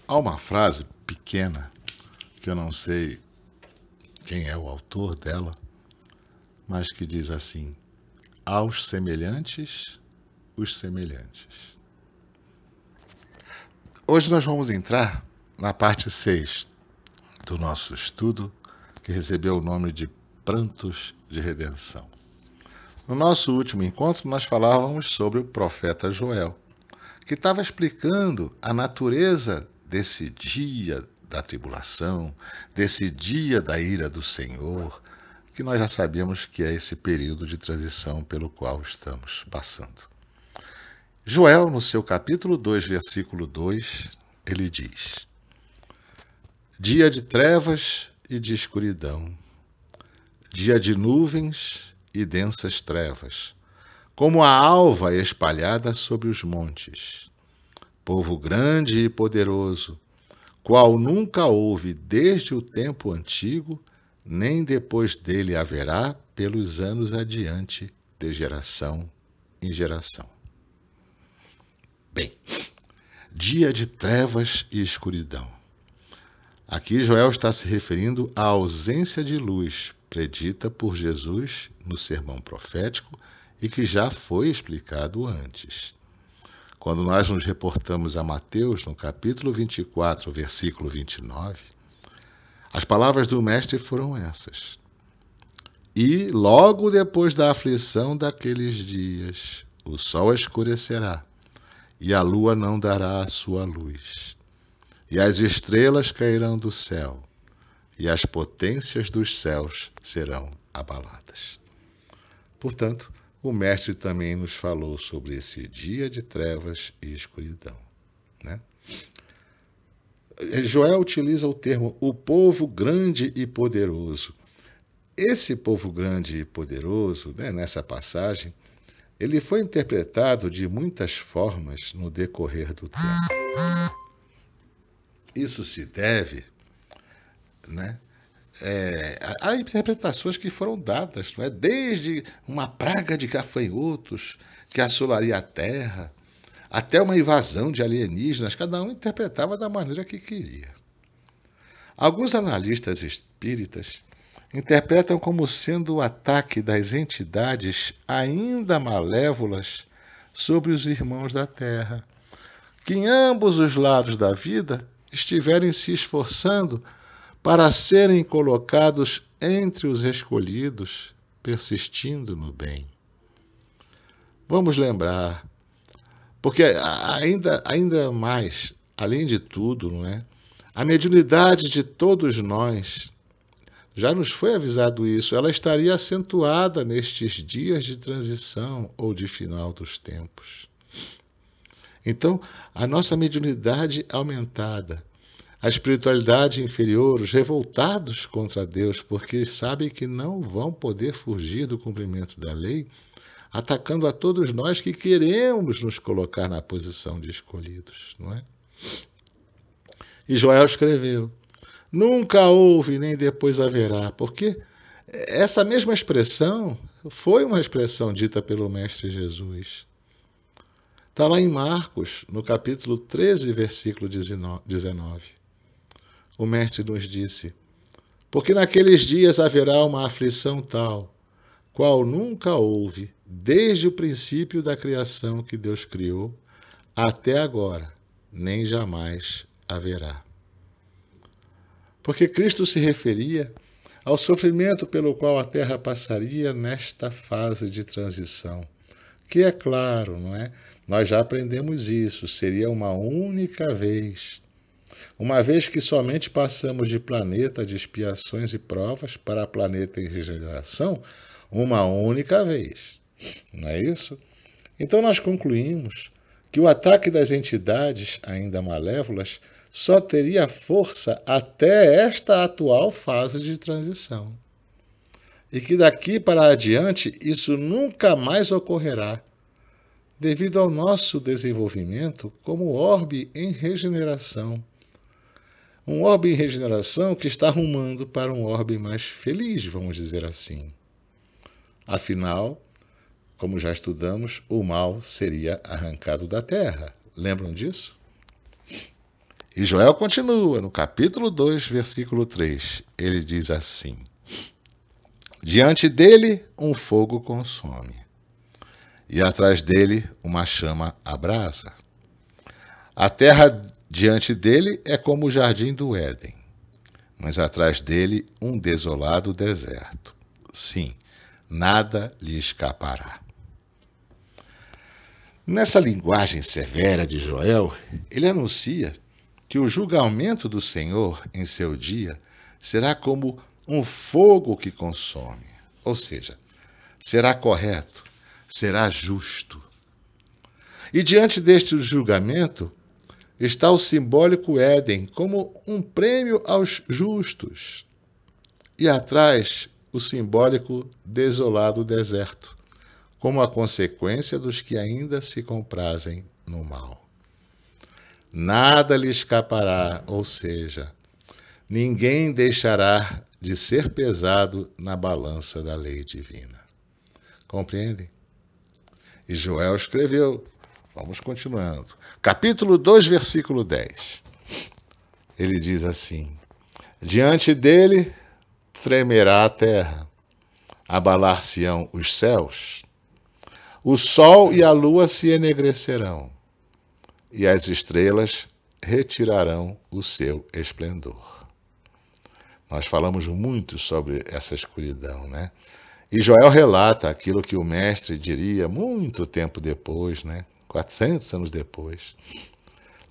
Há uma frase pequena, que eu não sei quem é o autor dela, mas que diz assim: aos semelhantes, os semelhantes. Hoje nós vamos entrar na parte 6 do nosso estudo, que recebeu o nome de Prantos de Redenção. No nosso último encontro, nós falávamos sobre o profeta Joel, que estava explicando a natureza desse dia da tribulação, desse dia da ira do Senhor, que nós já sabemos que é esse período de transição pelo qual estamos passando. Joel, no seu capítulo 2, versículo 2, ele diz: dia de trevas e de escuridão, dia de nuvens e densas trevas, como a alva espalhada sobre os montes. Povo grande e poderoso, qual nunca houve desde o tempo antigo, nem depois dele haverá pelos anos adiante, de geração em geração. Bem, dia de trevas e escuridão. Aqui Joel está se referindo à ausência de luz predita por Jesus no sermão profético e que já foi explicado antes. Quando nós nos reportamos a Mateus, no capítulo 24, versículo 29, as palavras do Mestre foram essas: e logo depois da aflição daqueles dias, o sol escurecerá, e a lua não dará a sua luz, e as estrelas cairão do céu, e as potências dos céus serão abaladas. Portanto, o Mestre também nos falou sobre esse dia de trevas e escuridão, né? Joel utiliza o termo o povo grande e poderoso. Esse povo grande e poderoso, né, nessa passagem, ele foi interpretado de muitas formas no decorrer do tempo. Isso se deve, né, há interpretações que foram dadas, não é? Desde uma praga de gafanhotos que assolaria a terra, até uma invasão de alienígenas, cada um interpretava da maneira que queria. Alguns analistas espíritas interpretam como sendo o ataque das entidades ainda malévolas sobre os irmãos da terra, que em ambos os lados da vida estiverem se esforçando para serem colocados entre os escolhidos, persistindo no bem. Vamos lembrar, porque ainda mais, além de tudo, não é? A mediunidade de todos nós, já nos foi avisado isso, ela estaria acentuada nestes dias de transição ou de final dos tempos. Então, a nossa mediunidade aumentada, a espiritualidade inferior, os revoltados contra Deus, porque sabem que não vão poder fugir do cumprimento da lei, atacando a todos nós que queremos nos colocar na posição de escolhidos, não é? E Joel escreveu: nunca houve nem depois haverá, porque essa mesma expressão foi uma expressão dita pelo Mestre Jesus. Está lá em Marcos, no capítulo 13, versículo 19. O Mestre nos disse: porque naqueles dias haverá uma aflição tal, qual nunca houve, desde o princípio da criação que Deus criou, até agora, nem jamais haverá. Porque Cristo se referia ao sofrimento pelo qual a Terra passaria nesta fase de transição, que é claro, não é? Nós já aprendemos isso, seria uma única vez. Uma vez que somente passamos de planeta de expiações e provas para planeta em regeneração, uma única vez. Não é isso? Então nós concluímos que o ataque das entidades ainda malévolas só teria força até esta atual fase de transição. E que daqui para adiante isso nunca mais ocorrerá, devido ao nosso desenvolvimento como orbe em regeneração. Um orbe em regeneração que está rumando para um orbe mais feliz, vamos dizer assim. Afinal, como já estudamos, o mal seria arrancado da terra. Lembram disso? E Joel continua, no capítulo 2, versículo 3. Ele diz assim: diante dele um fogo consome, e atrás dele uma chama abrasa. A terra diante dele é como o jardim do Éden, mas atrás dele um desolado deserto. Sim, nada lhe escapará. Nessa linguagem severa de Joel, ele anuncia que o julgamento do Senhor em seu dia será como um fogo que consome, ou seja, será correto, será justo. E diante deste julgamento está o simbólico Éden como um prêmio aos justos. E atrás o simbólico desolado deserto, como a consequência dos que ainda se comprazem no mal. Nada lhe escapará, ou seja, ninguém deixará de ser pesado na balança da lei divina. Compreendem? E Joel escreveu, vamos continuando, capítulo 2, versículo 10. Ele diz assim: diante dele tremerá a terra, abalar-se-ão os céus, o sol e a lua se enegrecerão, e as estrelas retirarão o seu esplendor. Nós falamos muito sobre essa escuridão, né? E Joel relata aquilo que o mestre diria muito tempo depois, né? 400 anos depois.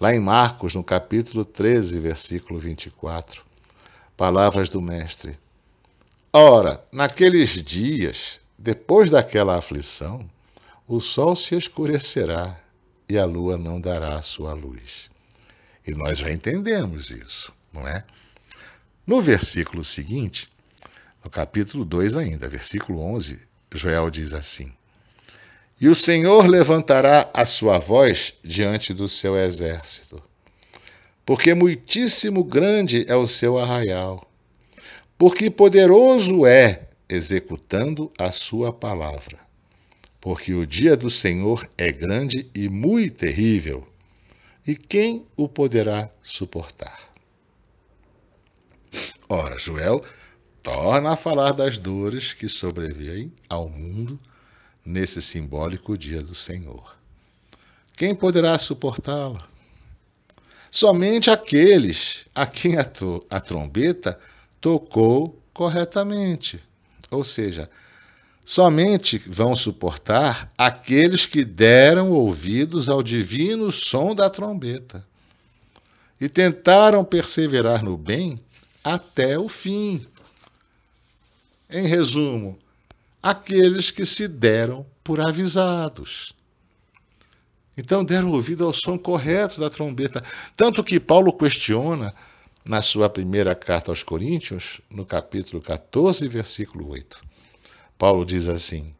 Lá em Marcos, no capítulo 13, versículo 24, palavras do mestre. Ora, naqueles dias, depois daquela aflição, o sol se escurecerá e a lua não dará a sua luz. E nós já entendemos isso, não é? No versículo seguinte, no capítulo 2 ainda, versículo 11, Joel diz assim: e o Senhor levantará a sua voz diante do seu exército, porque muitíssimo grande é o seu arraial, porque poderoso é executando a sua palavra. Porque o dia do Senhor é grande e muito terrível, e quem o poderá suportar? Ora, Joel torna a falar das dores que sobrevêm ao mundo nesse simbólico dia do Senhor. Quem poderá suportá-la? Somente aqueles a quem a trombeta tocou corretamente. Ou seja, somente vão suportar aqueles que deram ouvidos ao divino som da trombeta e tentaram perseverar no bem até o fim. Em resumo, aqueles que se deram por avisados. Então deram ouvido ao som correto da trombeta. Tanto que Paulo questiona, na sua primeira carta aos Coríntios, no capítulo 14, versículo 8. Paulo diz assim: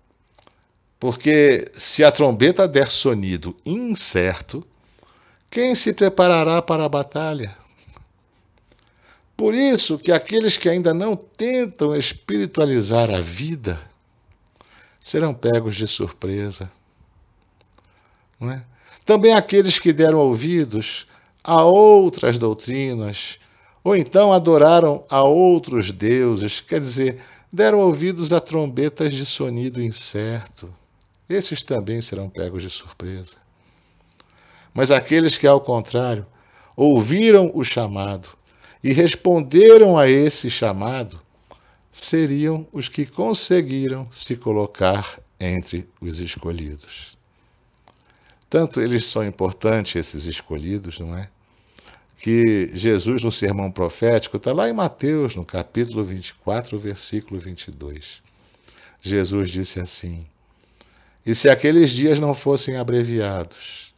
porque se a trombeta der sonido incerto, quem se preparará para a batalha? Por isso que aqueles que ainda não tentam espiritualizar a vida serão pegos de surpresa. Não é? Também aqueles que deram ouvidos a outras doutrinas, ou então adoraram a outros deuses, quer dizer, deram ouvidos a trombetas de sonido incerto. Esses também serão pegos de surpresa. Mas aqueles que, ao contrário, ouviram o chamado e responderam a esse chamado, seriam os que conseguiram se colocar entre os escolhidos. Tanto eles são importantes, esses escolhidos, não é? Que Jesus, no sermão profético, está lá em Mateus, no capítulo 24, versículo 22. Jesus disse assim: e se aqueles dias não fossem abreviados,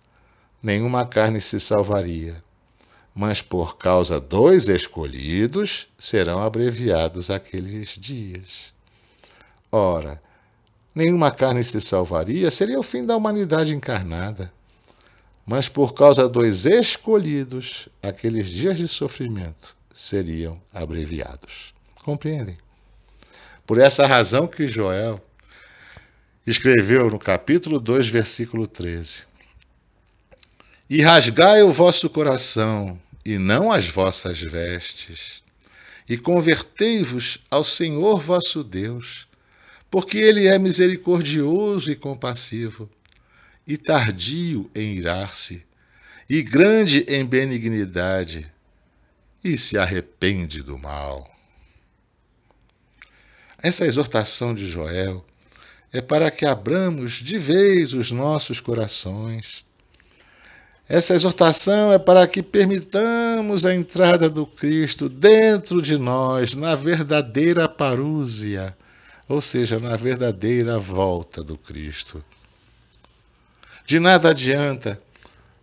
nenhuma carne se salvaria, mas por causa dos escolhidos serão abreviados aqueles dias. Ora, nenhuma carne se salvaria, seria o fim da humanidade encarnada. Mas por causa dos escolhidos, aqueles dias de sofrimento seriam abreviados. Compreendem? Por essa razão que Joel escreveu no capítulo 2, versículo 13. E rasgai o vosso coração, e não as vossas vestes, e convertei-vos ao Senhor vosso Deus, porque ele é misericordioso e compassivo, e tardio em irar-se, e grande em benignidade, e se arrepende do mal. Essa exortação de Joel é para que abramos de vez os nossos corações. Essa exortação é para que permitamos a entrada do Cristo dentro de nós, na verdadeira parúzia, ou seja, na verdadeira volta do Cristo. De nada adianta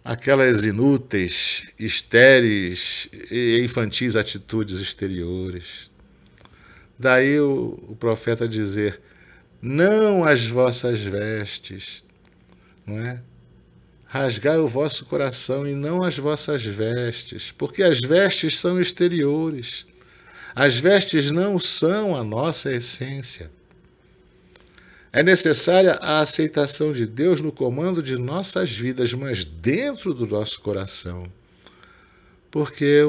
aquelas inúteis, estéreis e infantis atitudes exteriores. Daí o profeta dizer, não as vossas vestes, não é? Rasgai o vosso coração e não as vossas vestes, porque as vestes são exteriores. As vestes não são a nossa essência. É necessária a aceitação de Deus no comando de nossas vidas, mas dentro do nosso coração. Porque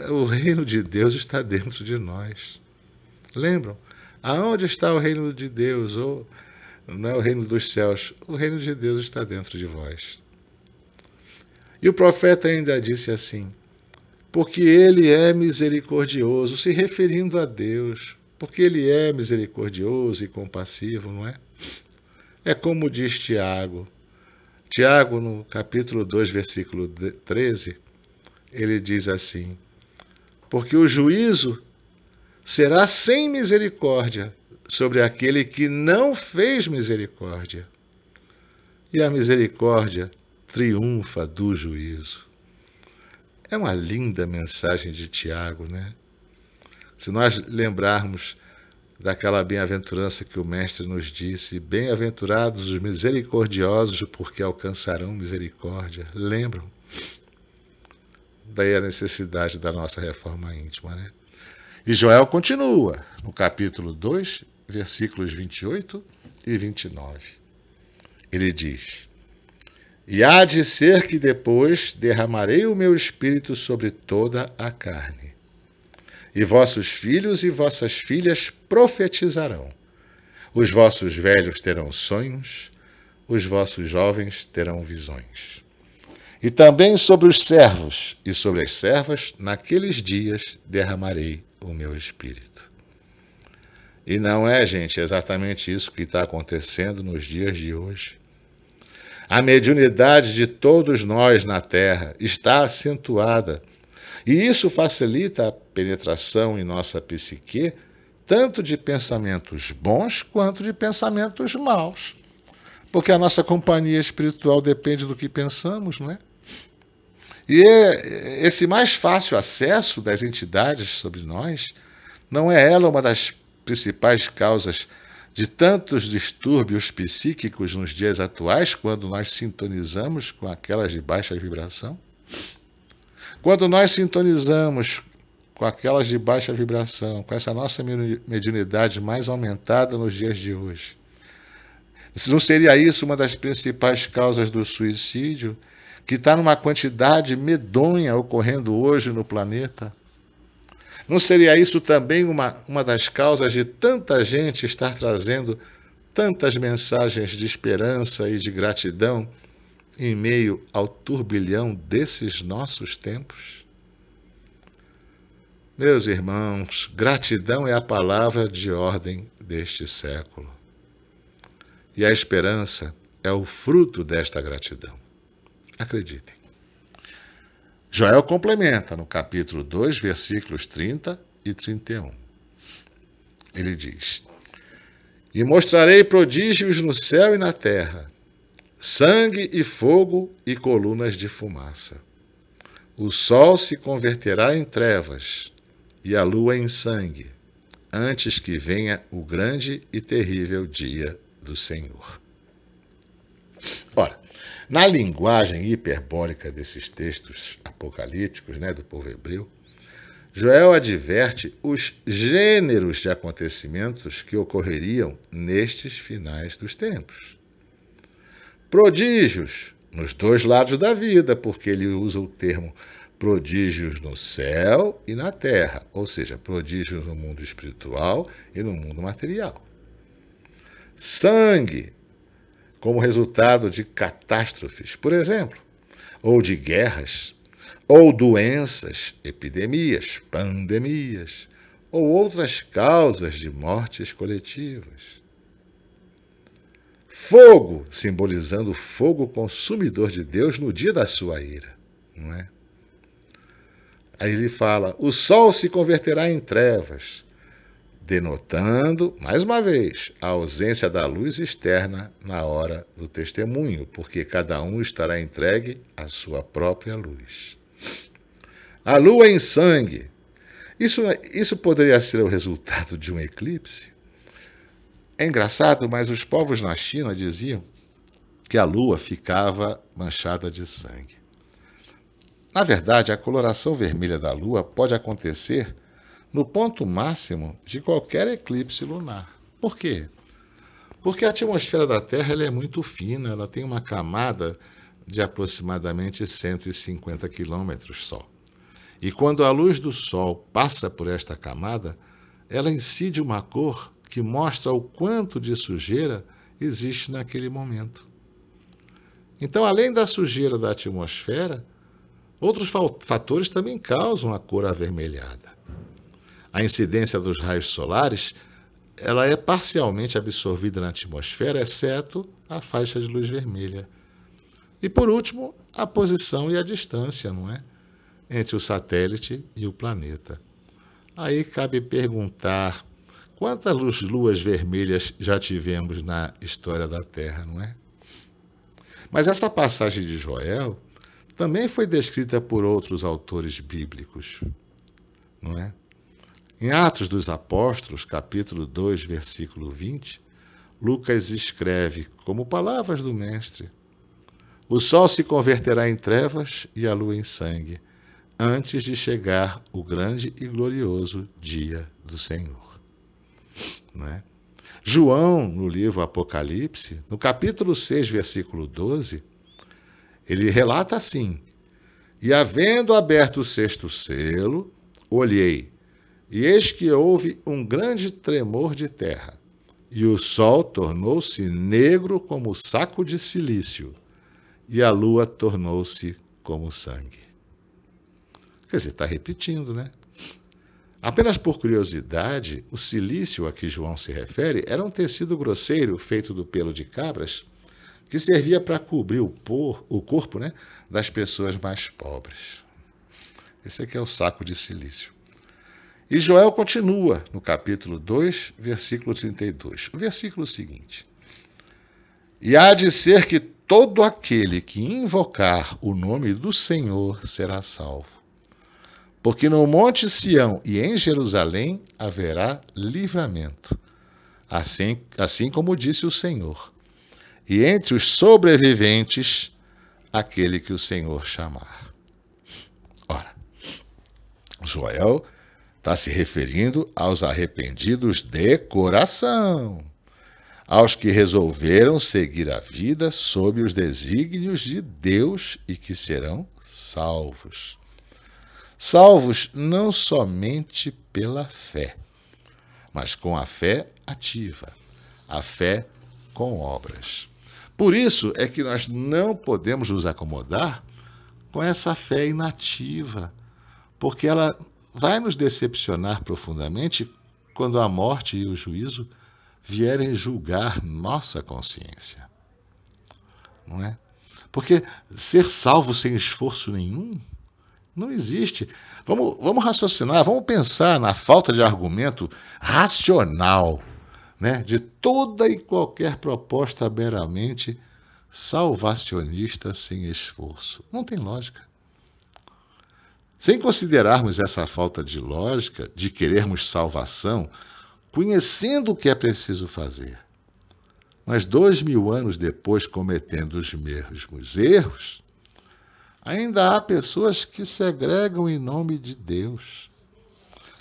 o reino de Deus está dentro de nós. Lembram? Aonde está o reino de Deus? Ou não é o reino dos céus? O reino de Deus está dentro de vós. E o profeta ainda disse assim, porque ele é misericordioso, se referindo a Deus, porque ele é misericordioso e compassivo, não é? É como diz Tiago. Tiago, no capítulo 2, versículo 13, ele diz assim, porque o juízo será sem misericórdia sobre aquele que não fez misericórdia. E a misericórdia triunfa do juízo. É uma linda mensagem de Tiago, né? Se nós lembrarmos daquela bem-aventurança que o Mestre nos disse, bem-aventurados os misericordiosos, porque alcançarão misericórdia. Lembram? Daí a necessidade da nossa reforma íntima, né? E Joel continua, no capítulo 2, versículos 28 e 29. Ele diz, e há de ser que depois derramarei o meu espírito sobre toda a carne. E vossos filhos e vossas filhas profetizarão. Os vossos velhos terão sonhos, os vossos jovens terão visões. E também sobre os servos e sobre as servas, naqueles dias derramarei o meu espírito. E não é, gente, exatamente isso que está acontecendo nos dias de hoje. A mediunidade de todos nós na Terra está acentuada. E isso facilita a penetração em nossa psique, tanto de pensamentos bons quanto de pensamentos maus. Porque a nossa companhia espiritual depende do que pensamos, não é? E esse mais fácil acesso das entidades sobre nós, não é ela uma das principais causas de tantos distúrbios psíquicos nos dias atuais, quando nós sintonizamos com aquelas de baixa vibração? Quando nós sintonizamos com aquelas de baixa vibração, com essa nossa mediunidade mais aumentada nos dias de hoje, não seria isso uma das principais causas do suicídio, que está numa quantidade medonha ocorrendo hoje no planeta? Não seria isso também uma das causas de tanta gente estar trazendo tantas mensagens de esperança e de gratidão em meio ao turbilhão desses nossos tempos? Meus irmãos, gratidão é a palavra de ordem deste século. E a esperança é o fruto desta gratidão. Acreditem. Joel complementa no capítulo 2, versículos 30 e 31. Ele diz, e mostrarei prodígios no céu e na terra, sangue e fogo e colunas de fumaça. O sol se converterá em trevas e a lua em sangue, antes que venha o grande e terrível dia do Senhor. Ora, na linguagem hiperbólica desses textos apocalípticos, do povo hebreu, Joel adverte os gêneros de acontecimentos que ocorreriam nestes finais dos tempos. Prodígios nos dois lados da vida, porque ele usa o termo prodígios no céu e na terra, ou seja, prodígios no mundo espiritual e no mundo material. Sangue, como resultado de catástrofes, por exemplo, ou de guerras, ou doenças, epidemias, pandemias, ou outras causas de mortes coletivas. Fogo, simbolizando o fogo consumidor de Deus no dia da sua ira, não é? Aí ele fala, o sol se converterá em trevas, denotando, mais uma vez, a ausência da luz externa na hora do testemunho, porque cada um estará entregue à sua própria luz. A lua em sangue. Isso poderia ser o resultado de um eclipse? É engraçado, mas os povos na China diziam que a lua ficava manchada de sangue. Na verdade, a coloração vermelha da lua pode acontecer no ponto máximo de qualquer eclipse lunar. Por quê? Porque a atmosfera da Terra ela é muito fina, ela tem uma camada de aproximadamente 150 quilômetros só. E quando a luz do Sol passa por esta camada, ela incide uma cor que mostra o quanto de sujeira existe naquele momento. Então, além da sujeira da atmosfera, outros fatores também causam a cor avermelhada. A incidência dos raios solares, ela é parcialmente absorvida na atmosfera, exceto a faixa de luz vermelha. E por último, a posição e a distância, não é? Entre o satélite e o planeta. Aí cabe perguntar, quantas luas vermelhas já tivemos na história da Terra, não é? Mas essa passagem de Joel também foi descrita por outros autores bíblicos, não é? Em Atos dos Apóstolos, capítulo 2, versículo 20, Lucas escreve, como palavras do Mestre, o sol se converterá em trevas e a lua em sangue, antes de chegar o grande e glorioso dia do Senhor. Não é? João, no livro Apocalipse, no capítulo 6, versículo 12, ele relata assim, e havendo aberto o sexto selo, olhei, e eis que houve um grande tremor de terra, e o sol tornou-se negro como saco de cilício, e a lua tornou-se como sangue. Quer dizer, está repetindo, né? Apenas por curiosidade, o cilício a que João se refere era um tecido grosseiro feito do pelo de cabras que servia para cobrir o corpo, né, das pessoas mais pobres. Esse aqui é o saco de cilício. E Joel continua no capítulo 2, versículo 32. O versículo seguinte. E há de ser que todo aquele que invocar o nome do Senhor será salvo. Porque no monte Sião e em Jerusalém haverá livramento, assim como disse o Senhor. E entre os sobreviventes, aquele que o Senhor chamar. Ora, Joel está se referindo aos arrependidos de coração, aos que resolveram seguir a vida sob os desígnios de Deus e que serão salvos. Salvos não somente pela fé, mas com a fé ativa, a fé com obras. Por isso é que nós não podemos nos acomodar com essa fé inativa, porque ela vai nos decepcionar profundamente quando a morte e o juízo vierem julgar nossa consciência. Não é? Porque ser salvo sem esforço nenhum não existe. Vamos raciocinar, vamos pensar na falta de argumento racional, né, de toda e qualquer proposta meramente salvacionista sem esforço. Não tem lógica. Sem considerarmos essa falta de lógica, de querermos salvação, conhecendo o que é preciso fazer, mas 2000 anos depois cometendo os mesmos erros, ainda há pessoas que segregam em nome de Deus,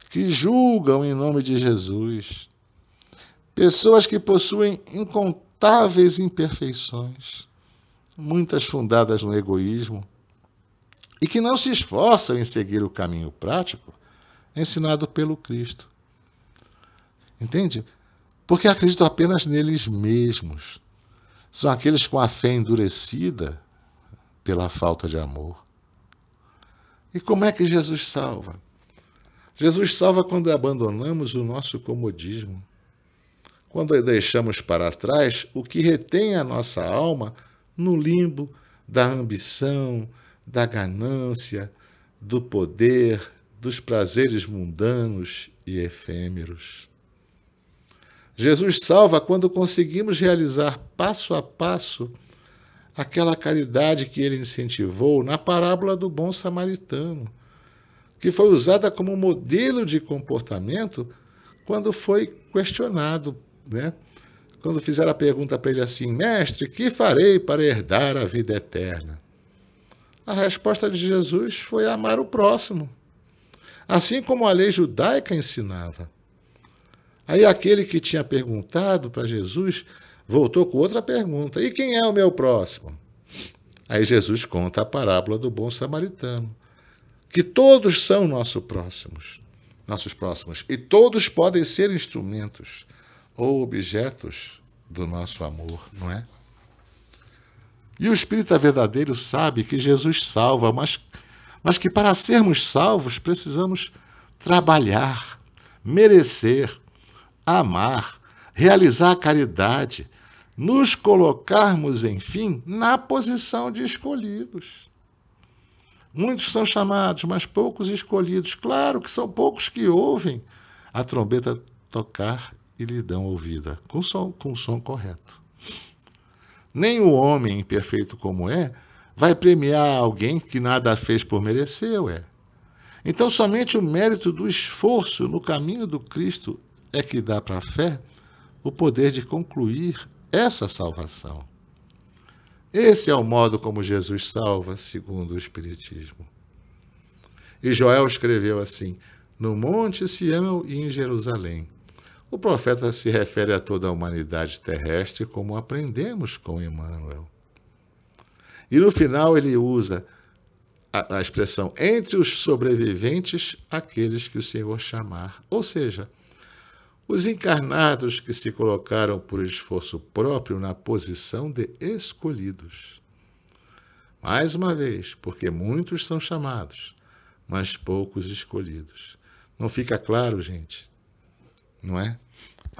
que julgam em nome de Jesus, pessoas que possuem incontáveis imperfeições, muitas fundadas no egoísmo, e que não se esforçam em seguir o caminho prático ensinado pelo Cristo. Entende? Porque acreditam apenas neles mesmos. São aqueles com a fé endurecida pela falta de amor. E como é que Jesus salva? Jesus salva quando abandonamos o nosso comodismo, quando deixamos para trás o que retém a nossa alma no limbo da ambição, da ganância, do poder, dos prazeres mundanos e efêmeros. Jesus salva quando conseguimos realizar passo a passo aquela caridade que ele incentivou na parábola do bom samaritano, que foi usada como modelo de comportamento quando foi questionado, né? Quando fizeram a pergunta para ele assim: mestre, que farei para herdar a vida eterna? A resposta de Jesus foi amar o próximo, assim como a lei judaica ensinava. Aí aquele que tinha perguntado para Jesus voltou com outra pergunta: e quem é o meu próximo? Aí Jesus conta a parábola do bom samaritano, que todos são nossos próximos, e todos podem ser instrumentos ou objetos do nosso amor, não é? E o espírita verdadeiro sabe que Jesus salva, mas que para sermos salvos precisamos trabalhar, merecer, amar, realizar a caridade, nos colocarmos, enfim, na posição de escolhidos. Muitos são chamados, mas poucos escolhidos. Claro que são poucos que ouvem a trombeta tocar e lhe dão ouvida, com o som correto. Nem o homem, imperfeito como é, vai premiar alguém que nada fez por merecer, ué. Então, somente o mérito do esforço no caminho do Cristo é que dá para a fé o poder de concluir essa salvação. Esse é o modo como Jesus salva, segundo o Espiritismo. E Joel escreveu assim: no Monte Sião e em Jerusalém. O profeta se refere a toda a humanidade terrestre, como aprendemos com Emmanuel. E no final ele usa a expressão entre os sobreviventes, aqueles que o Senhor chamar. Ou seja, os encarnados que se colocaram por esforço próprio na posição de escolhidos. Mais uma vez, porque muitos são chamados, mas poucos escolhidos. Não fica claro, gente? Não é?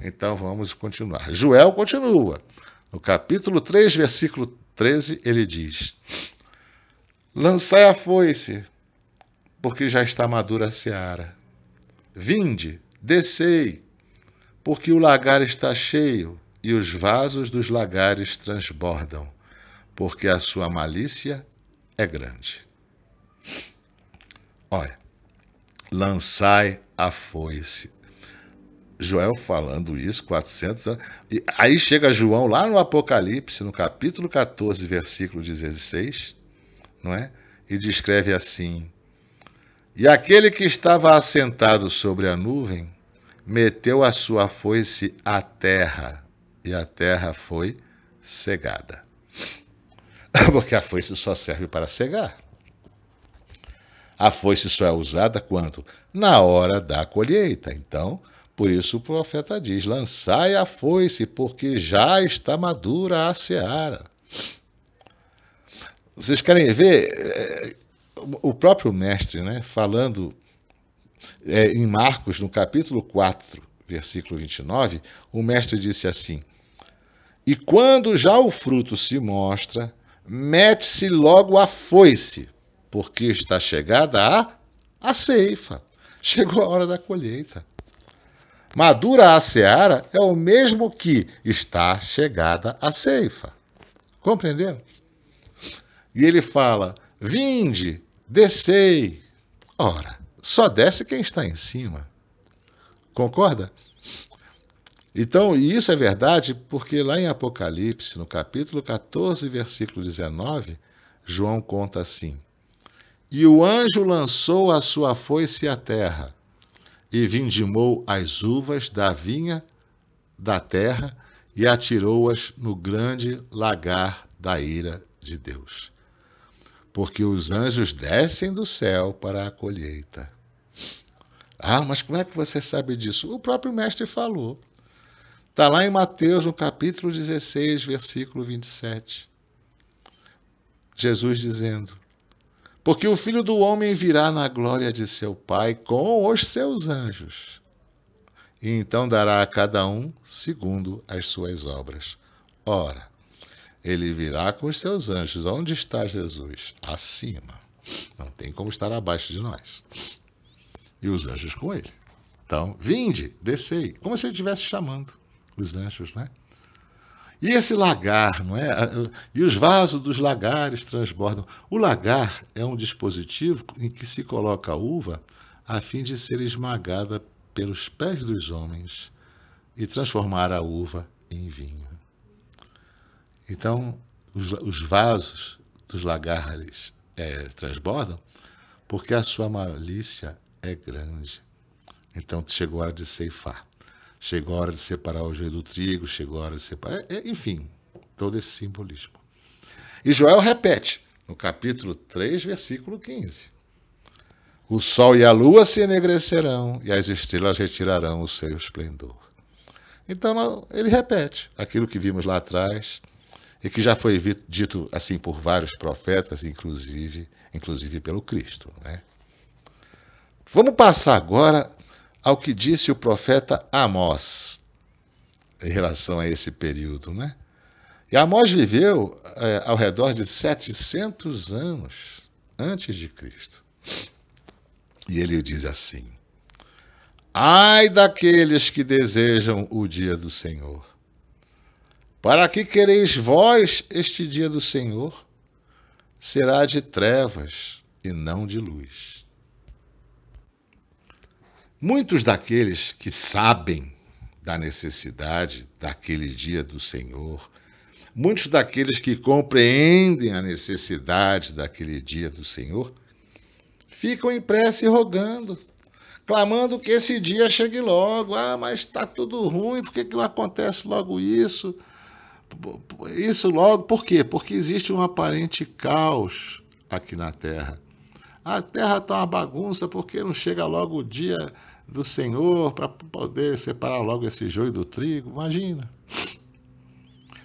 Então vamos continuar. Joel continua. No capítulo 3, versículo 13, ele diz: lançai a foice, porque já está madura a seara. Vinde, descei, porque o lagar está cheio, e os vasos dos lagares transbordam, porque a sua malícia é grande. Olha, lançai a foice. Joel falando isso, 400 anos. E aí chega João lá no Apocalipse, no capítulo 14, versículo 16, não é? E descreve assim: e aquele que estava assentado sobre a nuvem meteu a sua foice à terra, e a terra foi cegada. Porque a foice só serve para cegar. A foice só é usada quando? Na hora da colheita. Então, por isso o profeta diz: lançai a foice, porque já está madura a seara. Vocês querem ver o próprio mestre, né, falando em Marcos, no capítulo 4, versículo 29, o mestre disse assim: e quando já o fruto se mostra, mete-se logo a foice, porque está chegada a ceifa. Chegou a hora da colheita. Madura a seara é o mesmo que está chegada a ceifa. Compreenderam? E ele fala: vinde, descei. Ora, só desce quem está em cima. Concorda? Então, e isso é verdade porque lá em Apocalipse, no capítulo 14, versículo 19, João conta assim: e o anjo lançou a sua foice à terra, e vindimou as uvas da vinha da terra, e atirou-as no grande lagar da ira de Deus. porque os anjos descem do céu para a colheita. Ah, mas como é que você sabe disso? O próprio mestre falou. Está lá em Mateus, no capítulo 16, versículo 27. Jesus dizendo: porque o Filho do Homem virá na glória de seu Pai com os seus anjos, e então dará a cada um segundo as suas obras. Ora, ele virá com os seus anjos. Onde está Jesus? Acima. Não tem como estar abaixo de nós. E os anjos com ele. Então, vinde, descei. Como se ele estivesse chamando os anjos, né? E esse lagar, não é? E os vasos dos lagares transbordam. O lagar é um dispositivo em que se coloca a uva a fim de ser esmagada pelos pés dos homens e transformar a uva em vinho. Então, os vasos dos lagares transbordam porque a sua malícia é grande. Então, chegou a hora de ceifar. Chegou a hora de separar o joio do trigo, chegou a hora de separar... enfim, todo esse simbolismo. E Joel repete, no capítulo 3, versículo 15. O sol e a lua se enegrecerão e as estrelas retirarão o seu esplendor. Então, ele repete aquilo que vimos lá atrás e que já foi dito assim por vários profetas, inclusive pelo Cristo, né? Vamos passar agora ao que disse o profeta Amós em relação a esse período, né? E Amós viveu ao redor de 700 anos antes de Cristo. E ele diz assim: ai daqueles que desejam o dia do Senhor. Para que quereis vós este dia do Senhor? Será de trevas e não de luz. Muitos daqueles que sabem da necessidade daquele dia do Senhor, muitos daqueles que compreendem a necessidade daquele dia do Senhor, ficam em prece rogando, clamando que esse dia chegue logo. Ah, mas está tudo ruim, por que não acontece logo isso? Isso logo, por quê? Porque existe um aparente caos aqui na Terra. A Terra está uma bagunça, porque não chega logo o dia do Senhor para poder separar logo esse joio do trigo? Imagina.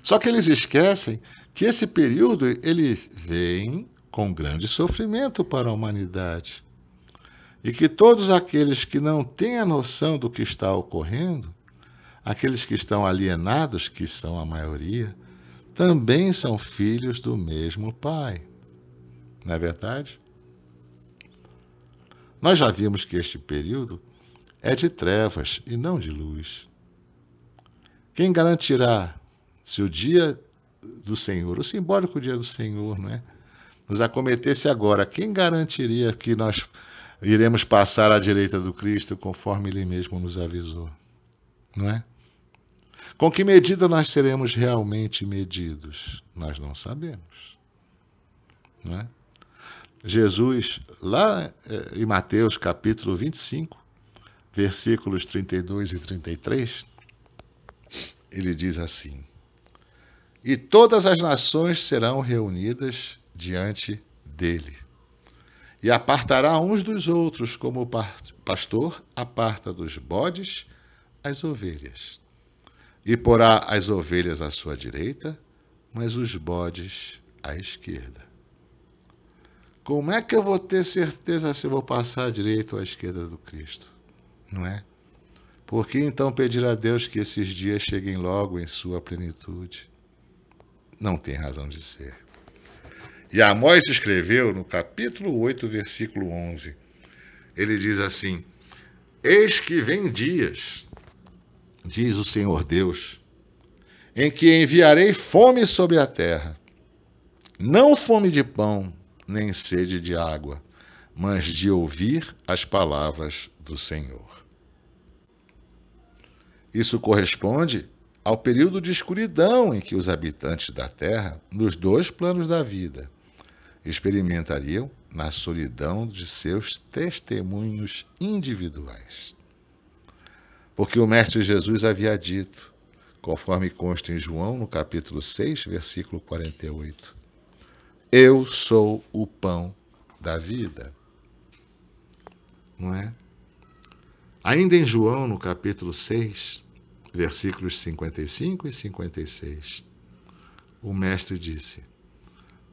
Só que eles esquecem que esse período ele vem com grande sofrimento para a humanidade. E que todos aqueles que não têm a noção do que está ocorrendo, aqueles que estão alienados, que são a maioria, também são filhos do mesmo Pai. Não é verdade? Nós já vimos que este período é de trevas e não de luz. Quem garantirá se o dia do Senhor, o simbólico dia do Senhor, não é, nos acometesse agora? Quem garantiria que nós iremos passar à direita do Cristo conforme Ele mesmo nos avisou? Não é? Com que medida nós seremos realmente medidos? Nós não sabemos. Não é? Jesus, lá em Mateus capítulo 25, versículos 32 e 33, ele diz assim: e todas as nações serão reunidas diante dele, e apartará uns dos outros, como o pastor aparta dos bodes as ovelhas. E porá as ovelhas à sua direita, mas os bodes à esquerda. Como é que eu vou ter certeza se eu vou passar à direita ou à esquerda do Cristo? Não é? Por que então pedir a Deus que esses dias cheguem logo em sua plenitude? Não tem razão de ser. E Amós escreveu no capítulo 8, versículo 11. Ele diz assim: eis que vem dias, diz o Senhor Deus, em que enviarei fome sobre a terra, não fome de pão, nem sede de água, mas de ouvir as palavras do Senhor. Isso corresponde ao período de escuridão em que os habitantes da terra, nos dois planos da vida, experimentariam na solidão de seus testemunhos individuais. Porque o Mestre Jesus havia dito, conforme consta em João, no capítulo 6, versículo 48, Eu sou o pão da vida. Não é? Ainda em João, no capítulo 6, versículos 55 e 56, o Mestre disse: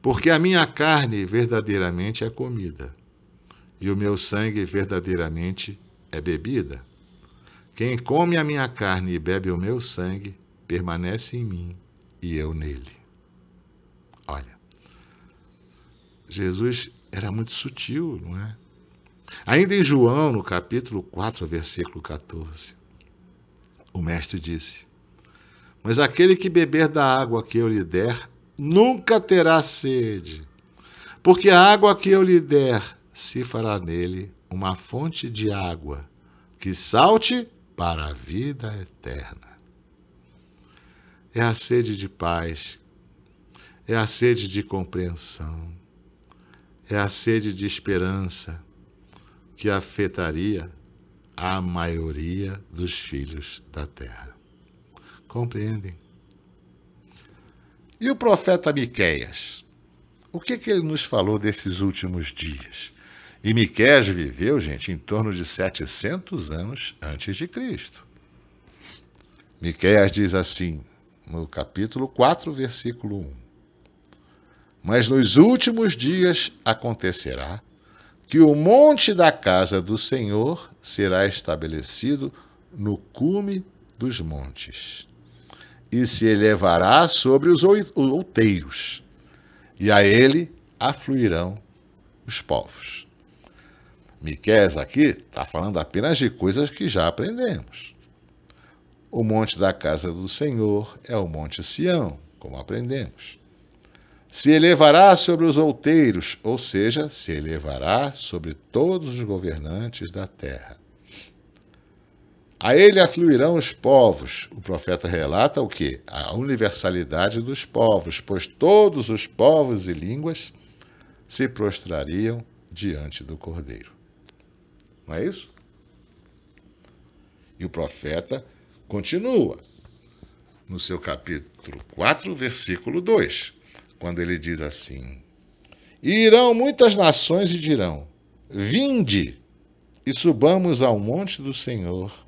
porque a minha carne verdadeiramente é comida, e o meu sangue verdadeiramente é bebida. Quem come a minha carne e bebe o meu sangue, permanece em mim e eu nele. Olha, Jesus era muito sutil, não é? Ainda em João, no capítulo 4, versículo 14, o Mestre disse: mas aquele que beber da água que eu lhe der, nunca terá sede, porque a água que eu lhe der se fará nele uma fonte de água que salte para a vida eterna. É a sede de paz, é a sede de compreensão, é a sede de esperança que afetaria a maioria dos filhos da terra. Compreendem? E o profeta Miqueias? O que ele nos falou desses últimos dias? E Miqueias viveu, gente, em torno de 700 anos antes de Cristo. Miqueias diz assim, no capítulo 4, versículo 1: mas nos últimos dias acontecerá que o monte da casa do Senhor será estabelecido no cume dos montes, e se elevará sobre os outeiros, e a ele afluirão os povos. Miqueias aqui está falando apenas de coisas que já aprendemos. O monte da casa do Senhor é o monte Sião, como aprendemos. Se elevará sobre os outeiros, ou seja, se elevará sobre todos os governantes da terra. A ele afluirão os povos. O profeta relata o quê? A universalidade dos povos, pois todos os povos e línguas se prostrariam diante do Cordeiro. Não é isso? E o profeta continua no seu capítulo 4, versículo 2, quando ele diz assim: e irão muitas nações e dirão: vinde e subamos ao monte do Senhor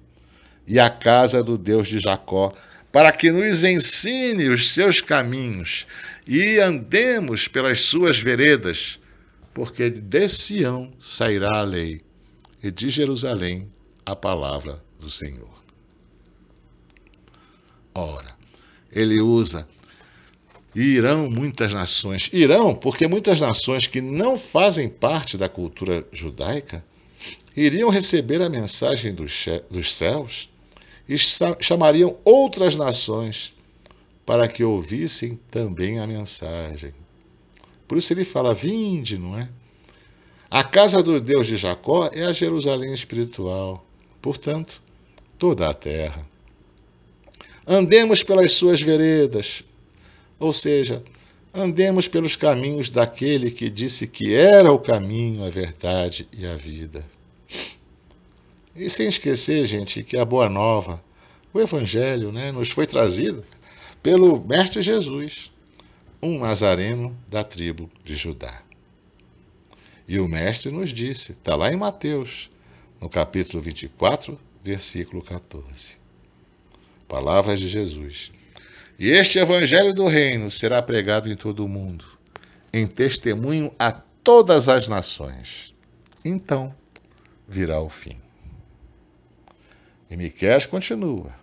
e à casa do Deus de Jacó, para que nos ensine os seus caminhos e andemos pelas suas veredas, porque de Sião sairá a lei e de Jerusalém a palavra do Senhor. Ora, ele usa irão muitas nações. Irão, porque muitas nações que não fazem parte da cultura judaica iriam receber a mensagem dos céus e chamariam outras nações para que ouvissem também a mensagem. Por isso ele fala: vinde, não é? A casa do Deus de Jacó é a Jerusalém espiritual, portanto, toda a terra. Andemos pelas suas veredas, ou seja, andemos pelos caminhos daquele que disse que era o caminho, a verdade e a vida. E sem esquecer, gente, que a Boa Nova, o Evangelho, nos foi trazido pelo Mestre Jesus, um nazareno da tribo de Judá. E o Mestre nos disse, está lá em Mateus, no capítulo 24, versículo 14. Palavras de Jesus. E este Evangelho do Reino será pregado em todo o mundo, em testemunho a todas as nações. Então virá o fim. E Miqueias continua,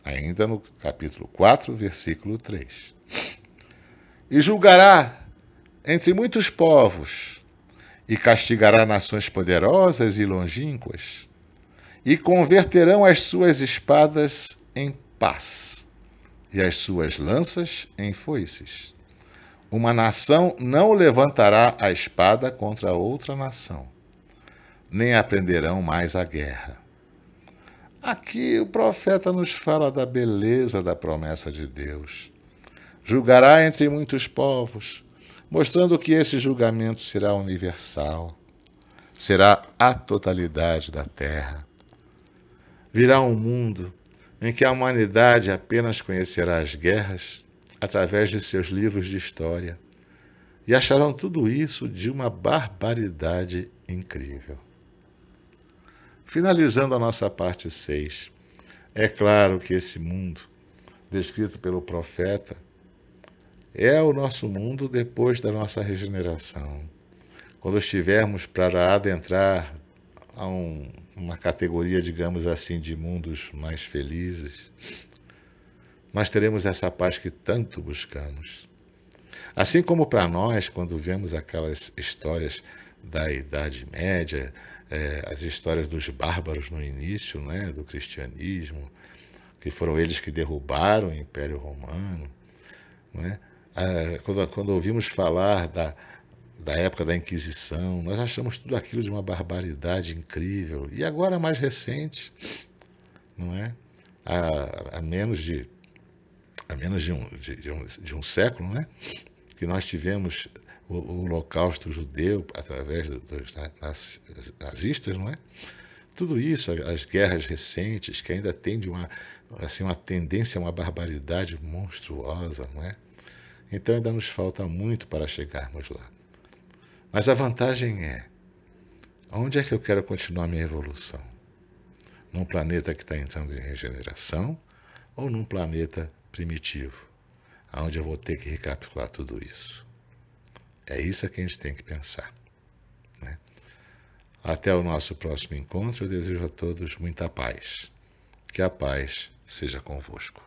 ainda no capítulo 4, versículo 3. E julgará entre muitos povos, e castigará nações poderosas e longínquas, e converterão as suas espadas em paz, e as suas lanças em foices. Uma nação não levantará a espada contra outra nação, nem aprenderão mais a guerra. Aqui o profeta nos fala da beleza da promessa de Deus. Julgará entre muitos povos, mostrando que esse julgamento será universal, será a totalidade da terra. Virá um mundo em que a humanidade apenas conhecerá as guerras através de seus livros de história e acharão tudo isso de uma barbaridade incrível. Finalizando a nossa parte 6, é claro que esse mundo, descrito pelo profeta, é o nosso mundo depois da nossa regeneração. Quando estivermos para adentrar a uma categoria, digamos assim, de mundos mais felizes, nós teremos essa paz que tanto buscamos. Assim como para nós, quando vemos aquelas histórias da Idade Média, as histórias dos bárbaros no início, né, do cristianismo, que foram eles que derrubaram o Império Romano, né? Quando ouvimos falar da época da Inquisição, nós achamos tudo aquilo de uma barbaridade incrível. E agora mais recente, não é? Há menos de um século, não é? Que nós tivemos o Holocausto judeu através dos nazistas, não é? Tudo isso, as guerras recentes, que ainda tendem uma tendência a uma barbaridade monstruosa, não é? Então ainda nos falta muito para chegarmos lá. Mas a vantagem é, onde é que eu quero continuar minha evolução? Num planeta que está entrando em regeneração ou num planeta primitivo, onde eu vou ter que recapitular tudo isso? É isso que a gente tem que pensar, né? Até o nosso próximo encontro, eu desejo a todos muita paz. Que a paz seja convosco.